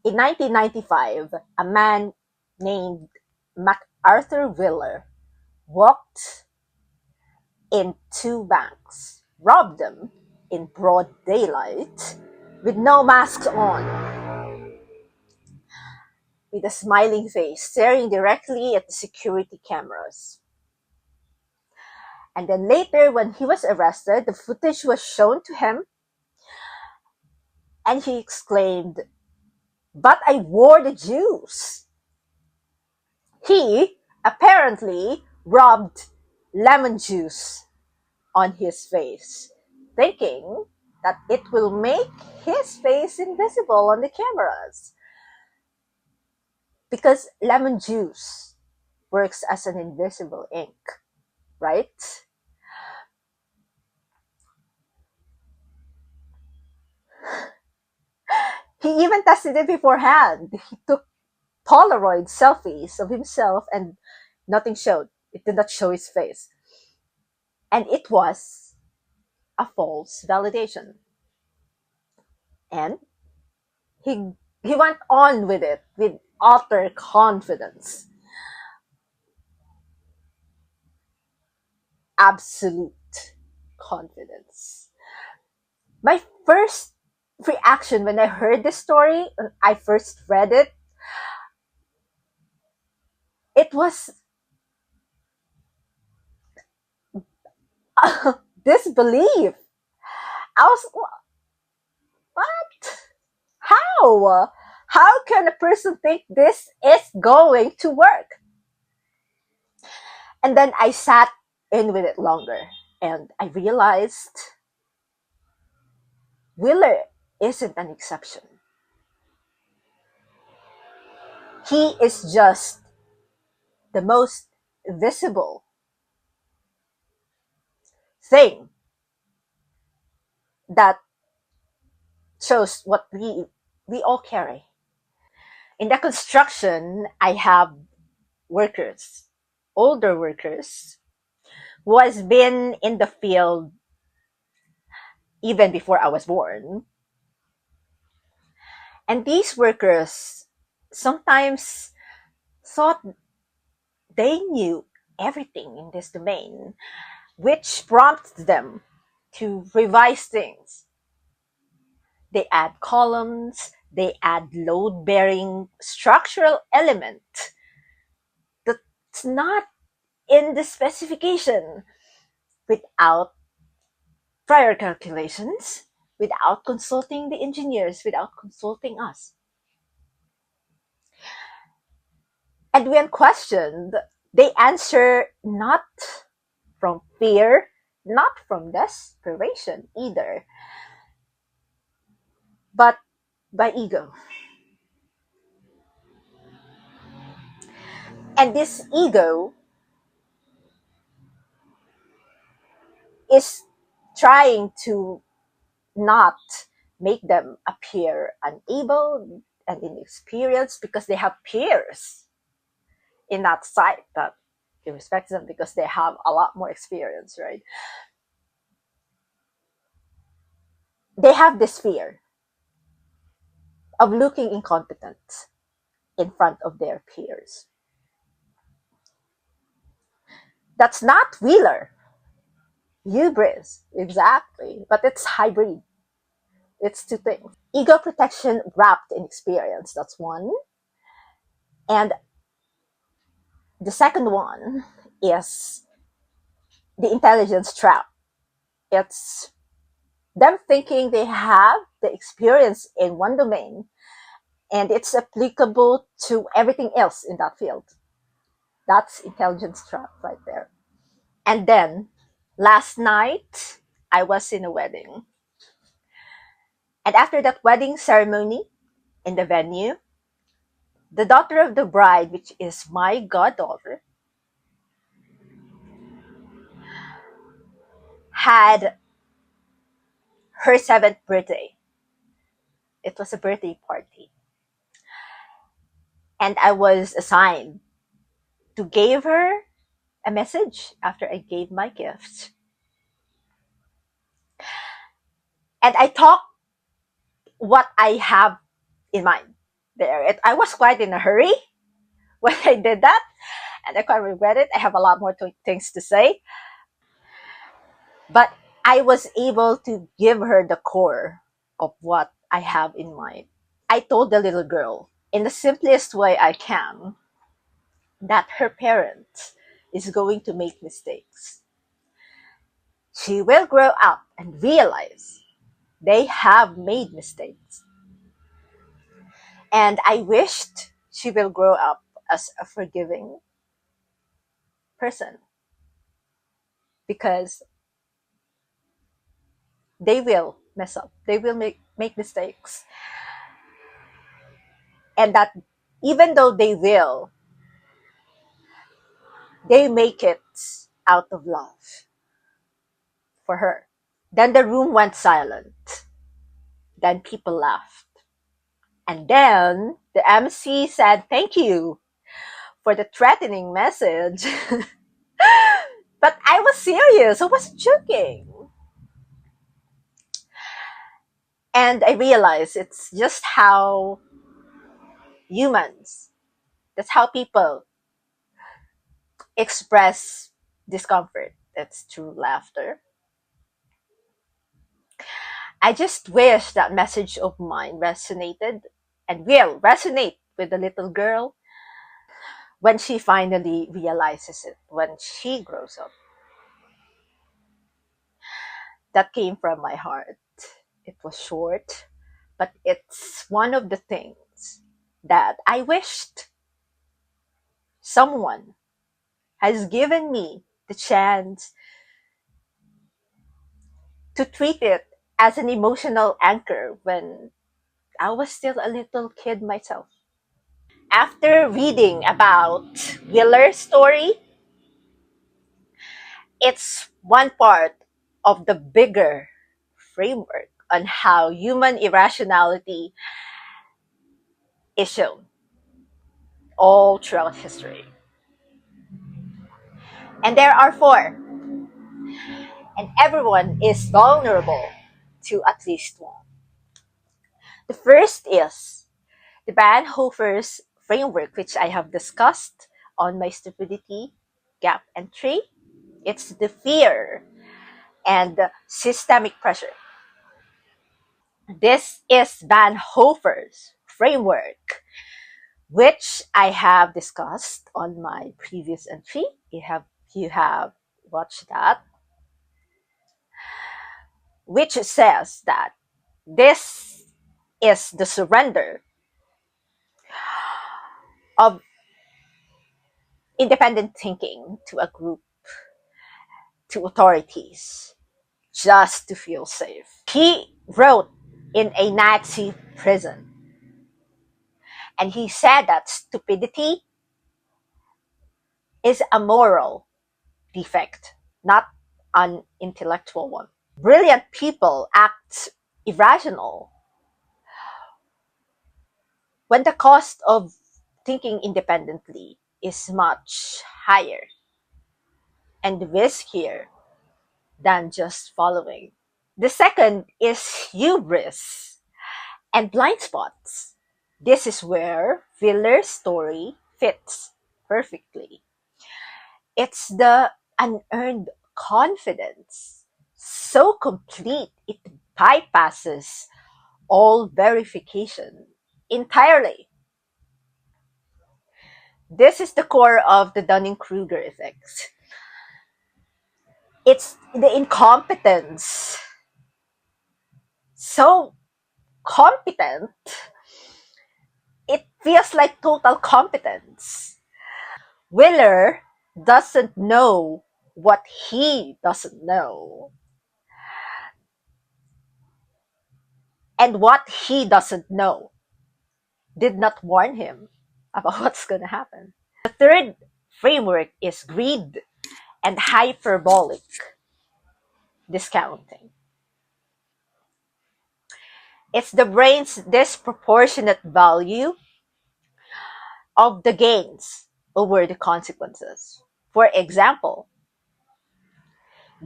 In 1995, a man named McArthur Wheeler walked in two banks, robbed them in broad daylight, with no masks on, with a smiling face, staring directly at the security cameras. And then later, when he was arrested, the footage was shown to him, and he exclaimed, "But I wore the juice." He apparently rubbed lemon juice on his face, thinking that it will make his face invisible on the cameras. Because lemon juice works as an invisible ink, right? He even tested it beforehand. He took Polaroid selfies of himself and nothing showed. It did not show his face. And it was a false validation. And he went on with it with utter confidence. Absolute confidence. My first reaction when I heard this story, when I first read it, it was disbelief. I was, what? How? How can a person think this is going to work? And then I sat in with it longer and I realized Wheeler isn't an exception. He is just the most visible thing that shows what we all carry. In the construction, I have workers, older workers, who has been in the field even before I was born. And these workers sometimes thought they knew everything in this domain, which prompts them to revise things. They add columns, they add load-bearing structural element that's not in the specification without prior calculations, without consulting the engineers, without consulting us. And when questioned, they answer not from fear, not from desperation either, but by ego. And this ego is trying to not make them appear unable and inexperienced because they have peers in that site that respect them because they have a lot more experience, right? They have this fear of looking incompetent in front of their peers. That's not Wheeler. Hubris, exactly. But it's hybrid. It's two things. Ego protection wrapped in experience, that's one. And the second one is the intelligence trap. It's them thinking they have the experience in one domain and it's applicable to everything else in that field. That's intelligence trap right there. And then last night, I was in a wedding. And after that wedding ceremony in the venue, the daughter of the bride, which is my goddaughter, had her 7th birthday. It was a birthday party. And I was assigned to give her a message after I gave my gift. And I talked what I have in mind. There, I was quite in a hurry when I did that, and I quite regret it. I have a lot more things to say, but I was able to give her the core of what I have in mind. I told the little girl, in the simplest way I can, that her parent is going to make mistakes. She will grow up and realize they have made mistakes. And I wished she will grow up as a forgiving person, because they will mess up. They will make mistakes. And that even though they make it out of love for her. Then the room went silent. Then people laughed. And then the MC said, "Thank you for the threatening message." But I was serious. I was joking. And I realized it's just how humans, that's how people express discomfort. That's through laughter. I just wish that message of mine resonated and will resonate with the little girl when she finally realizes it, when she grows up. That came from my heart. It was short, but it's one of the things that I wished someone has given me the chance to treat it as an emotional anchor when I was still a little kid myself. After reading about Wheeler's story, it's one part of the bigger framework on how human irrationality is shown all throughout history. And there are four, and everyone is vulnerable to at least one. The first is the Bonhoeffer's framework, which I have discussed on my stupidity gap entry. It's the fear and the systemic pressure. This is Bonhoeffer's framework, which I have discussed on my previous entry. You have watched that, which says that this is the surrender of independent thinking to a group, to authorities, just to feel safe. He wrote in a Nazi prison, and he said that stupidity is a moral defect, not an intellectual one. Brilliant people act irrational when the cost of thinking independently is much higher and riskier than just following. The second is hubris and blind spots. This is where Wheeler's story fits perfectly. It's the unearned confidence, so complete it bypasses all verification entirely. This is the core of the Dunning-Kruger effect. It's the incompetence. So competent, it feels like total competence. Wheeler doesn't know what he doesn't know. And what he doesn't know did not warn him about what's going to happen. The third framework is greed and hyperbolic discounting. It's the brain's disproportionate value of the gains over the consequences. For example,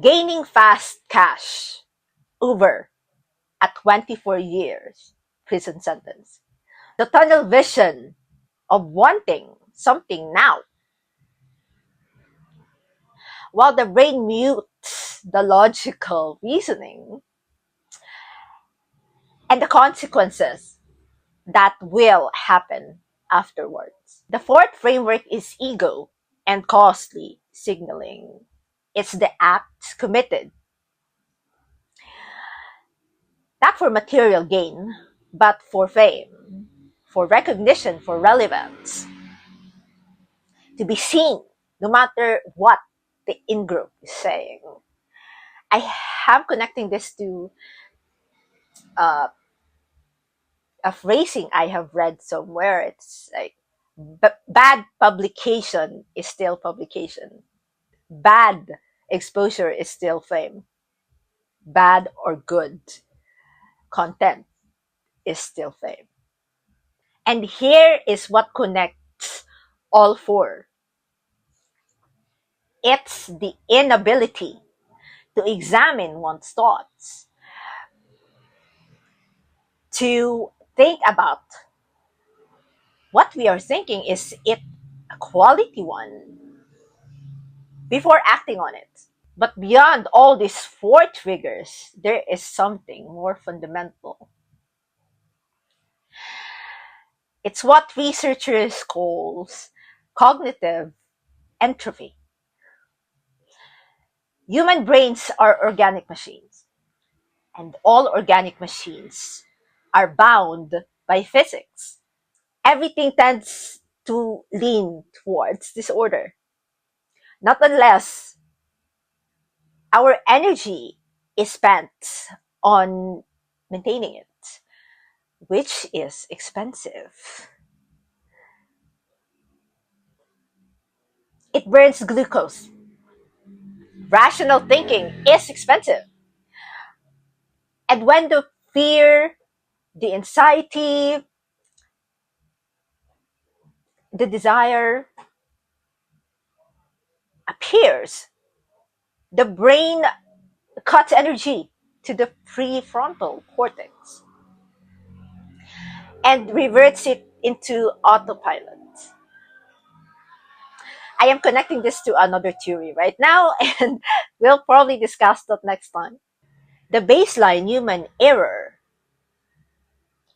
gaining fast cash over a 24 years prison sentence The tunnel vision of wanting something now, while the brain mutes the logical reasoning and the consequences that will happen afterwards. The fourth framework is ego and costly signaling. It's the act committed, not for material gain, but for fame, for recognition, for relevance, to be seen, no matter what the in group is saying. I am connecting this to uh, a phrasing I have read somewhere. It's like, bad publication is still publication. Bad exposure is still fame. Bad or good content is still fame. And here is what connects all four. It's the inability to examine one's thoughts, to think about what we are thinking, is it a quality one, before acting on it. But beyond all these four triggers, there is something more fundamental. It's what researchers call cognitive entropy. Human brains are organic machines, and all organic machines are bound by physics. Everything tends to lean towards disorder, not unless our energy is spent on maintaining it, which is expensive. It burns glucose. Rational thinking is expensive. And when the fear, the anxiety, the desire appears, the brain cuts energy to the prefrontal cortex and reverts it into autopilot. I am connecting this to another theory right now, and we'll probably discuss that next time. The baseline human error,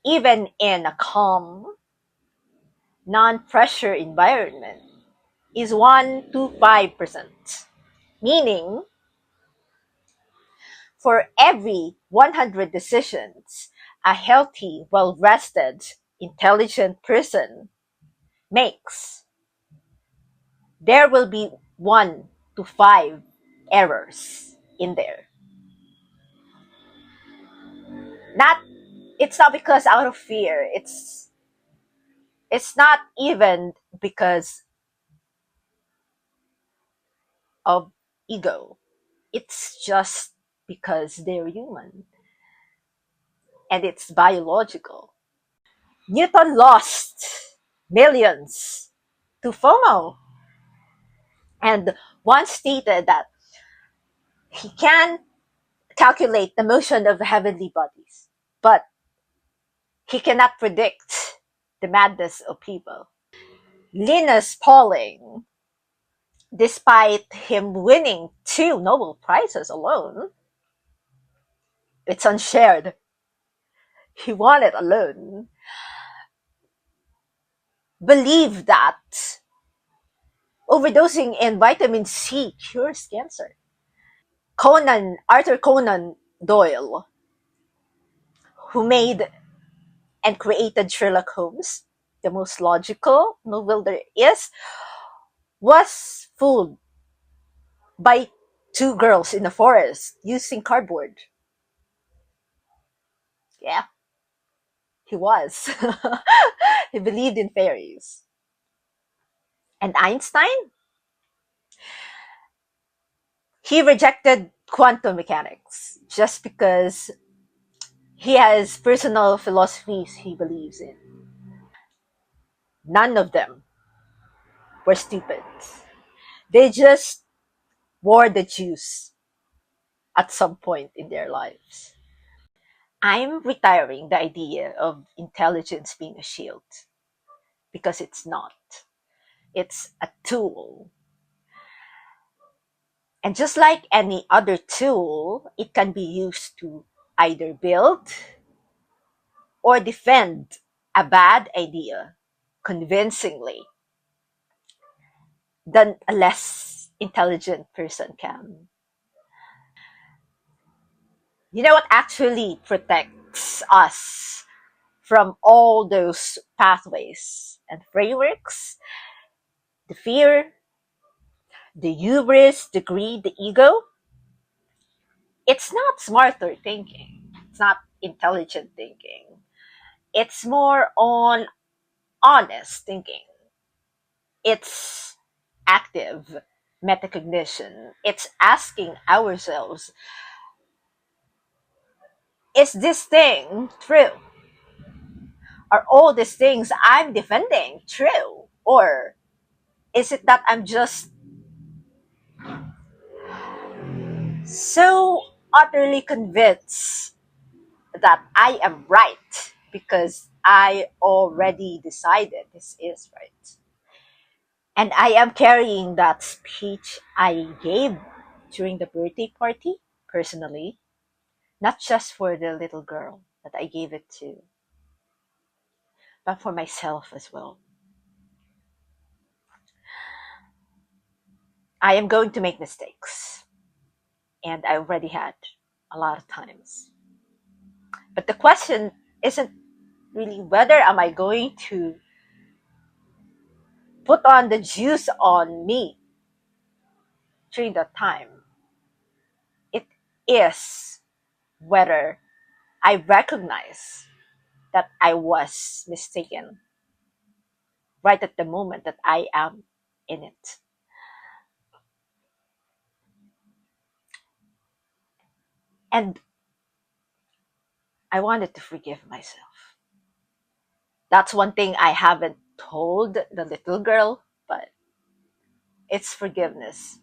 even in a calm, non-pressure environment, is 1 to 5%. Meaning, for every 100 decisions a healthy, well-rested, intelligent person makes, there will be 1 to 5 errors in there. Not It's not because out of fear. It's not even because of ego. It's just because they're human and it's biological. Newton lost millions to FOMO and once stated that he can calculate the motion of heavenly bodies, but he cannot predict the madness of people. Linus Pauling, despite him winning 2 Nobel Prizes alone, it's unshared. He won it alone. Believed that overdosing in vitamin C cures cancer. Arthur Conan Doyle, who made and created Sherlock Holmes, the most logical novel there is, was fooled by 2 girls in the forest using cardboard. Yeah, he was. He believed in fairies. And Einstein? He rejected quantum mechanics just because he has personal philosophies he believes in. None of them were stupid. They just wore the juice at some point in their lives. I'm retiring the idea of intelligence being a shield because it's not. It's a tool. And just like any other tool, it can be used to either build or defend a bad idea convincingly than a less intelligent person can. You know what actually protects us from all those pathways and frameworks? The fear, the hubris, the greed, the ego. It's not smarter thinking. It's not intelligent thinking. It's more on honest thinking. It's active metacognition. It's asking ourselves, is this thing true? Are all these things I'm defending true? Or is it that I'm just so utterly convinced that I am right because I already decided this is right? And I am carrying that speech I gave during the birthday party personally, not just for the little girl that I gave it to, but for myself as well. I am going to make mistakes, and I already had a lot of times. But the question isn't really whether am I going to put on the juice on me during that time. It is whether I recognize that I was mistaken right at the moment that I am in it. And I wanted to forgive myself. That's one thing I haven't told the little girl, but it's forgiveness.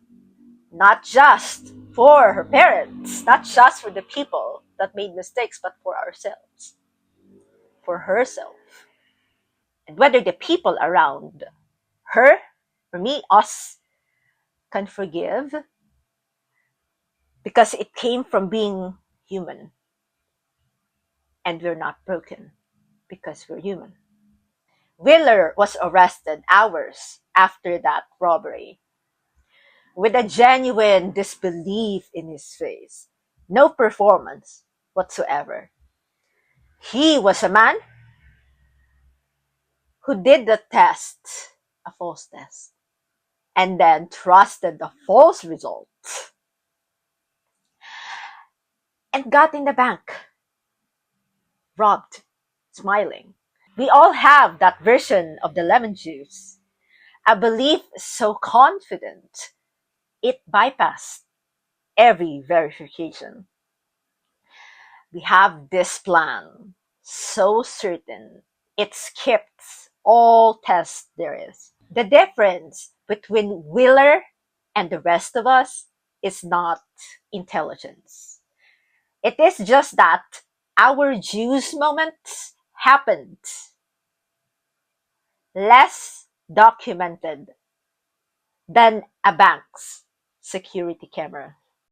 Not just for her parents, not just for the people that made mistakes, but for ourselves, for herself. And whether the people around her or me, us, can forgive because it came from being human. And we're not broken because we're human. Wheeler was arrested hours after that robbery with a genuine disbelief in his face. No performance whatsoever. He was a man who did the test, a false test, and then trusted the false result and got in the bank, robbed, smiling. We all have that version of the lemon juice, a belief so confident it bypassed every verification. We have this plan so certain it skips all tests there is. The difference between Wheeler and the rest of us is not intelligence. It is just that our juice moments happened less documented than a bank's security camera.